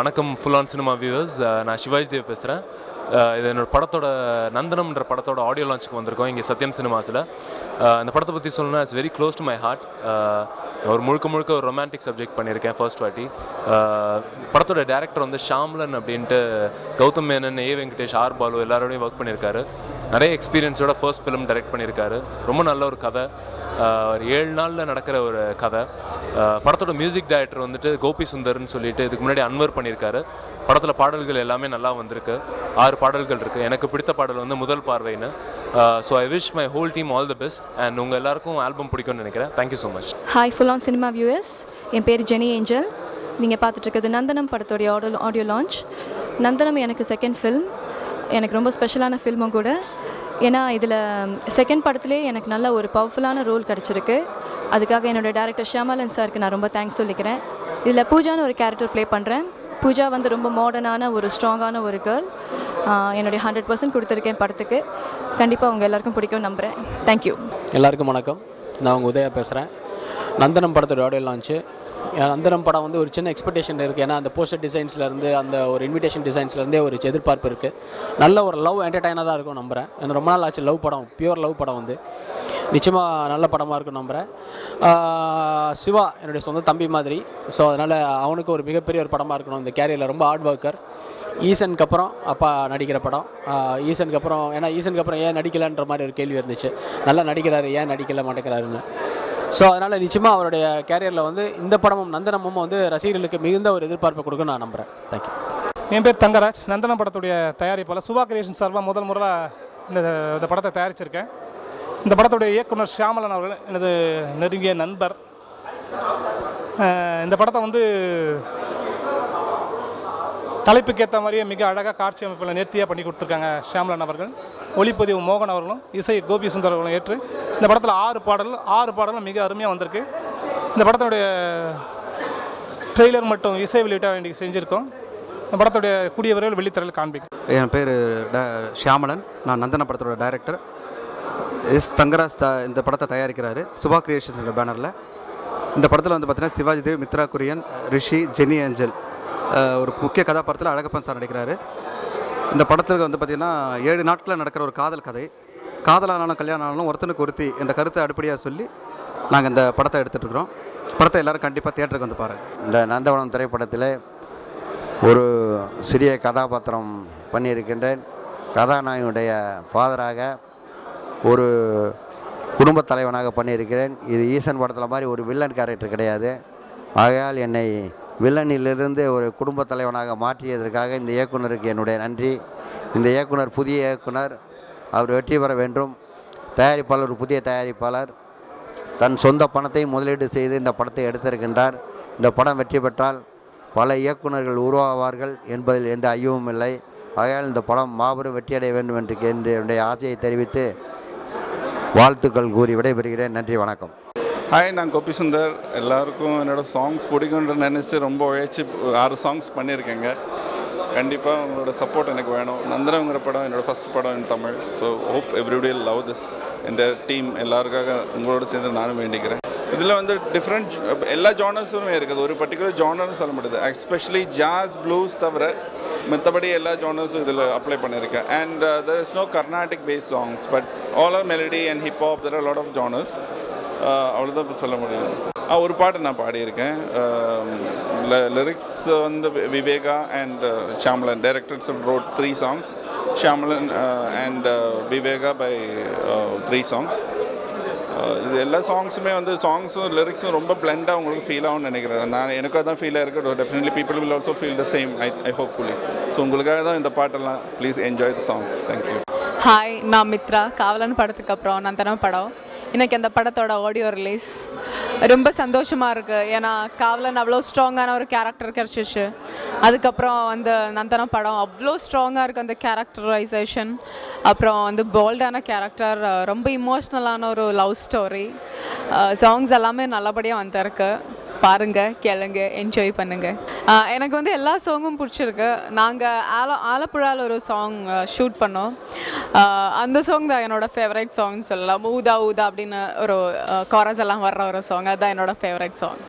வணக்கம் full on cinema viewers. நான் சிவாஜி தேவ் பேசுகிறேன். இது என்னோட படத்தோட நந்தனம்ன்ற படத்தோட ஆடியோ லான்ச்சுக்கு வந்திருக்கோம் இங்கே சத்யம் சினிமாஸில். இந்த படத்தை பற்றி சொல்லணும்னா it's very close to my heart. ஒரு முழுக்க ஒரு ரொமான்டிக் சப்ஜெக்ட் பண்ணியிருக்கேன் ஃபர்ஸ்ட் வாட்டி. படத்தோட டேரக்டர் வந்து ஷாம்லன் அப்படின்ட்டு கௌதம் மேனன், ஏ வெங்கடேஷ், ஆர் பாலு எல்லாரோடையும் ஒர்க் பண்ணியிருக்காரு. நிறைய எக்ஸ்பீரியன்ஸோட ஃபர்ஸ்ட் ஃபிலிம் டைரக்ட் பண்ணியிருக்காரு. ரொம்ப நல்ல ஒரு கதை, ஒரு 7 நாளில் நடக்கிற ஒரு கதை. படத்தோட மியூசிக் டைரக்டர் வந்துட்டு கோபி சுந்தர்னு சொல்லிட்டு இதுக்கு முன்னாடி அன்வர் பண்ணியிருக்காரு. படத்தில் பாடல்கள் எல்லாமே நல்லா வந்திருக்கு. 6 பாடல்கள் இருக்குது. எனக்கு பிடித்த பாடல் வந்து முதல் பார்வைன்னு. So I wish my whole team all the best and உங்கள் எல்லாருக்கும் ஆல்பம் பிடிக்கும்னு நினைக்கிறேன். Thank you so much. Hi full on cinema viewers, என் பேர் ஜெனி ஏஞ்சல். நீங்கள் பார்த்துட்ருக்கிறது நந்தனம் படத்தோடைய ஆடியோ லான்ச். நந்தனம் எனக்கு செகண்ட் ஃபில்ம், எனக்கு ரொம்ப ஸ்பெஷலான ஃபில்மும் கூட. ஏன்னா இதில் செகண்ட் படத்துலேயே எனக்கு நல்ல ஒரு பவர்ஃபுல்லான ரோல் கிடச்சிருக்கு. அதுக்காக என்னோடய டேரக்டர் ஷியாமலன் சாருக்கு நான் ரொம்ப தேங்க்ஸ் சொல்லிக்கிறேன். இதில் பூஜான்னு ஒரு கேரக்டர் ப்ளே பண்ணுறேன். பூஜா வந்து ரொம்ப மாடர்னான ஒரு ஸ்ட்ராங்கான ஒரு கேர்ள். என்னுடைய 100% கொடுத்துருக்கேன் படத்துக்கு. கண்டிப்பாக அவங்க எல்லாருக்கும் பிடிக்கும் நம்புகிறேன். தேங்க்யூ. எல்லாருக்கும் வணக்கம். நான் உங்கள் உதயா பேசுகிறேன். நந்தனம் படத்தோட ஆடியோ லான்ச்சு. நந்தனம் படம் வந்து ஒரு சின்ன எக்ஸ்பெக்டேஷன் இருக்குது. ஏன்னா அந்த போஸ்டர் டிசைன்ஸ்லேருந்து அந்த ஒரு இன்விடேஷன் டிசைன்ஸ்லேருந்தே ஒரு எதிர்பார்ப்பு இருக்குது. நல்ல ஒரு லவ் என்டர்டைனாக தான் இருக்கும் நம்புகிறேன். எனக்கு ரொம்ப நாள் ஆச்சு லவ் படம், பியூர் லவ் படம் வந்து நிச்சயமாக நல்ல படமாக இருக்கும் நம்புகிறேன். சிவா என்னுடைய சொந்த தம்பி மாதிரி. ஸோ அதனால் அவனுக்கு ஒரு மிகப்பெரிய ஒரு படமாக இருக்கணும். இந்த கேரியரில் ரொம்ப ஹார்ட் ஒர்க்கர். ஈசனுக்கு அப்புறம் அப்பா நடிக்கிற படம். ஈசனுக்கு அப்புறம் ஏன்னா ஈசனுக்கு அப்புறம் ஏன் நடிக்கலைன்ற மாதிரி ஒரு கேள்வி இருந்துச்சு. நல்லா நடிக்கிறாரு, ஏன் நடிக்கல மாட்டேங்கிறாருன்னு. ஸோ அதனால் நிச்சயமாக அவருடைய கேரியரில் வந்து இந்த படமும் நந்தனமும் வந்து ரசிகர்களுக்கு மிகுந்த ஒரு எதிர்பார்ப்பை கொடுக்கும் நான் நம்புகிறேன். தேங்க்யூ. என் பேர் தங்கராஜ். நந்தனம் படத்துடைய தயாரிப்பாளர். சுபா கிரியேஷன் சார்பாக முதல் இந்த படத்தை தயாரிச்சிருக்கேன். இந்த படத்துடைய இயக்குனர் ஷியாமலன் அவர்கள் எனது நெருங்கிய நண்பர். இந்த படத்தை வந்து தலைப்புக்கு ஏற்ற மாதிரியே மிக அழகாக காட்சி அமைப்பில் நேர்த்தியாக பண்ணி கொடுத்துருக்காங்க ஷியாமலன் அவர்கள். ஒளிப்பதிவு மோகன் அவர்களும், இசை கோபி சுந்தர் அவர்களும் ஏற்று இந்த படத்தில் 6 பாடலும் மிக அருமையாக வந்திருக்கு. இந்த படத்துடைய ட்ரெய்லர் மற்றும் இசை வெளியிட்ட வேண்டி செஞ்சுருக்கோம். இந்த படத்துடைய கூடிய விரைவில் வெள்ளித்திரையில் காண்பிக்கும். என் பேர் ஷியாமலன். நான் நந்தன படத்தோட டைரக்டர். தங்கராஜ் இந்த படத்தை தயாரிக்கிறாரு சுபா கிரியேஷன்ஸோட பேனரில். இந்த படத்தில் வந்து பார்த்தீங்கன்னா சிவாஜி தேவ், மித்ரா குரியன், ரிஷி, ஜெனி ஏஞ்சல் ஒரு முக்கிய கதாபாத்திரத்தில் அழகப்பன் சார் நடிக்கிறாரு. இந்த படத்துக்கு வந்து பார்த்திங்கன்னா 7 நாட்களில் நடக்கிற ஒரு காதல் கதை. காதலானாலும் கல்யாணம் ஆனாலும் ஒருத்தனுக்கு ஒருத்தி என்ற கருத்தை அடிப்படையாக சொல்லி நாங்கள் இந்த படத்தை எடுத்துகிட்டு இருக்கிறோம். படத்தை எல்லோரும் கண்டிப்பாக தியேட்டருக்கு வந்து பாருங்கள். இந்த நந்தவனம் திரைப்படத்தில் ஒரு சிறிய கதாபாத்திரம் பண்ணியிருக்கின்றேன். கதாநாயகனுடைய ஃபாதராக ஒரு குடும்பத் தலைவனாக பண்ணியிருக்கிறேன். இது ஈசன் படத்தில் மாதிரி ஒரு வில்லன் கேரக்டர் கிடையாது. ஆகையால் என்னை வில்லனிலிருந்து ஒரு குடும்பத் தலைவனாக மாற்றியதற்காக இந்த இயக்குனருக்கு என்னுடைய நன்றி. இந்த இயக்குனர் புதிய இயக்குனர், அவர் வெற்றி பெற வேண்டும். தயாரிப்பாளர் ஒரு புதிய தயாரிப்பாளர் தன் சொந்த பணத்தை முதலீடு செய்து இந்த படத்தை எடுத்திருக்கின்றார். இந்த படம் வெற்றி பெற்றால் பல இயக்குனர்கள் உருவாவார்கள் என்பதில் எந்த ஐயமும் இல்லை. ஆகையால் இந்த படம் மாபெரும் வெற்றியடைய வேண்டும் என்று என்னுடைய ஆசையை தெரிவித்து வாழ்த்துக்கள் கூறி விடைபெறுகிறேன். நன்றி, வணக்கம். ஹாய், நான் கோபி சுந்தர். எல்லாருக்கும் என்னோடய சாங்ஸ் பிடிக்குன்ற நினச்சி ரொம்ப உழைச்சி 6 சாங்ஸ் பண்ணியிருக்கேங்க. கண்டிப்பாக உங்களோட சப்போர்ட் எனக்கு வேணும். நந்தனம்ங்கிற படம் என்னோடய ஃபஸ்ட் படம் in Tamil. So hope everyday love this. இந்த டீம் எல்லாருக்காக உங்களோட சேர்ந்து நானும் வேண்டிக்கிறேன். இதில் வந்து டிஃப்ரெண்ட் எல்லா ஜானர்ஸுமே இருக்குது. ஒரு பர்டிகுலர் ஜானர்னு சொல்ல முடியாது. எஸ்பெஷலி ஜாஸ், ப்ளூஸ் தவிர மற்றபடி எல்லா ஜானர்ஸும் இதில் அப்ளை பண்ணியிருக்கேன். And there is no Carnatic based songs, but all are melody and hip hop. There are lot of genres. அவ்வளோதான் சொல்ல முடியும். ஒரு பாட்டு நான் பாடியிருக்கேன். லிரிக்ஸ் வந்து Viveka and Shyamalan. Directors wrote 3 songs. Shyamalan and Viveka by 3 songs. இது எல்லா சாங்ஸுமே வந்து சாங்ஸும் லிரிக்ஸும் ரொம்ப பிளெண்டாக உங்களுக்கு ஃபீல் ஆகும்னு நினைக்கிறேன். எனக்கும் அதான் ஃபீலாக இருக்குது. Definitely people will also feel the same. I hopefully. So உங்களுக்காக தான் இந்த பாட்டெல்லாம். Please enjoy the songs. Thank you. Hi, நான் மித்ரா. காவலன் படத்துக்கு அப்புறம் நந்தனம் படம். இன்றைக்கி அந்த படத்தோட ஆடியோ ரிலீஸ். ரொம்ப சந்தோஷமாக இருக்குது. ஏன்னா காவலன் அவ்வளோ ஸ்ட்ராங்கான ஒரு கேரக்டர் கிடச்சிச்சு. அதுக்கப்புறம் அந்த நந்தனம் படம் அவ்வளோ ஸ்ட்ராங்காக இருக்குது. அந்த கேரக்டரைசேஷன், அப்புறம் வந்து போல்டான கேரக்டர், ரொம்ப இமோஷ்னலான ஒரு லவ் ஸ்டோரி. சாங்ஸ் எல்லாமே நல்லபடியாக வந்திருக்கு. பாருங்கள், கேளுங்க, என்ஜாய் பண்ணுங்கள். எனக்கு வந்து எல்லா சாங்கும் பிடிச்சிருக்கு. நாங்கள் ஆலப்புழாவில் ஒரு சாங் ஷூட் பண்ணோம். அந்த சாங் தான் என்னோடய ஃபேவரட் சாங்னு சொல்லலாம். ஊதா ஊதா அப்படின்னு ஒரு கோரஸ் எல்லாம் வர்ற ஒரு சாங், அதுதான் என்னோடய ஃபேவரட் சாங்.